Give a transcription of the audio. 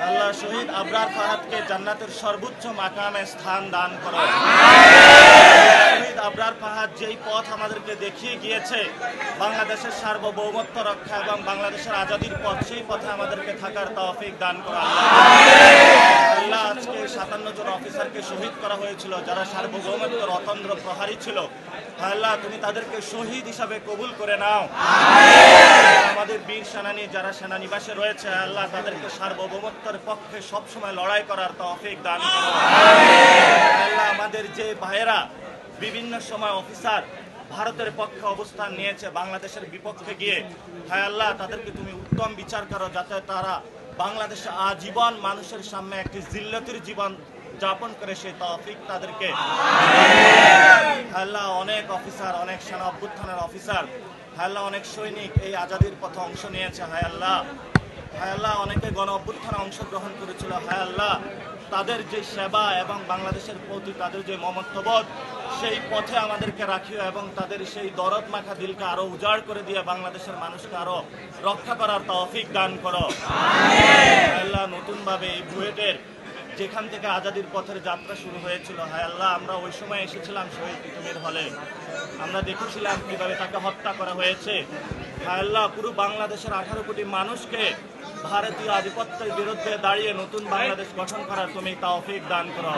আল্লাহ শহীদ আবরার ফাহাদকে জান্নাতের সর্বোচ্চ মাকামে স্থান দান করো। শহীদ আবরার ফাহাদ যেই পথ আমাদেরকে দেখিয়ে গিয়েছে বাংলাদেশের সার্বভৌমত্ব রক্ষা এবং বাংলাদেশের আজাদির পথ, সেই পথে আমাদেরকে থাকার তৌফিক দান করো। আল্লাহ আজকে 57 জন অফিসারকে শহীদ করা হয়েছিল যারা সার্বভৌমত্বের অতন্দ্র প্রহারী ছিল। আল্লাহ তুমি তাদেরকে শহীদ হিসাবে কবুল করে নাও। আমাদের বীর সেনানী যারা সেনানিবাসে রয়েছে আল্লাহ তাদেরকে সার্বভৌমত্বের পক্ষে সবসময় লড়াই করার তৌফিক দান করো। আল্লাহ আমাদের যে ভাইয়েরা বিভিন্ন সময় অফিসার ভারতের পক্ষে অবস্থান নিয়েছে বাংলাদেশের বিপক্ষে গিয়ে, হায় আল্লাহ তাদেরকে তুমি উত্তম বিচার করো যাতে তারা বাংলাদেশে আজীবন মানুষের সামনে একটি জিল্লতির জীবন যাপন করে সেই তৌফিক তাদেরকে। আল্লাহ অনেক অফিসার, অনেক সেনা অভ্যুত্থানের অফিসার, আল্লাহ অনেক সৈনিক এই আজাদির পথে অংশ নিয়েছে। হায় আল্লাহ অনেকে গণ অভ্যুত্থানে অংশগ্রহণ করেছিল। হায় আল্লাহ তাদের যে সেবা এবং বাংলাদেশের প্রতি তাদের যে মমত্ববোধ সেই পথে আমাদেরকে রাখিও এবং তাদের সেই দরদ মাখা দিলকে আরো উজাড় করে দিয়ে বাংলাদেশের মানুষকে আরো রক্ষা করার তৌফিক দান করো। আল্লাহ নতুনভাবে এই বুয়েটের যেখান থেকে আজাদির পথের যাত্রা শুরু হয়েছিল, হায় আল্লাহ আমরা ওই সময় এসেছিলাম শহীদ তিতুমির হলে, আমরা দেখেছিলাম কিভাবে তাকে হত্যা করা হয়েছে। হায় আল্লাহ পুরো বাংলাদেশের 18 কোটি মানুষকে ভারতীয় আধিপত্যের বিরুদ্ধে দাঁড়িয়ে নতুন বাংলাদেশ গঠন করার তুমি তৌফিক দান করো।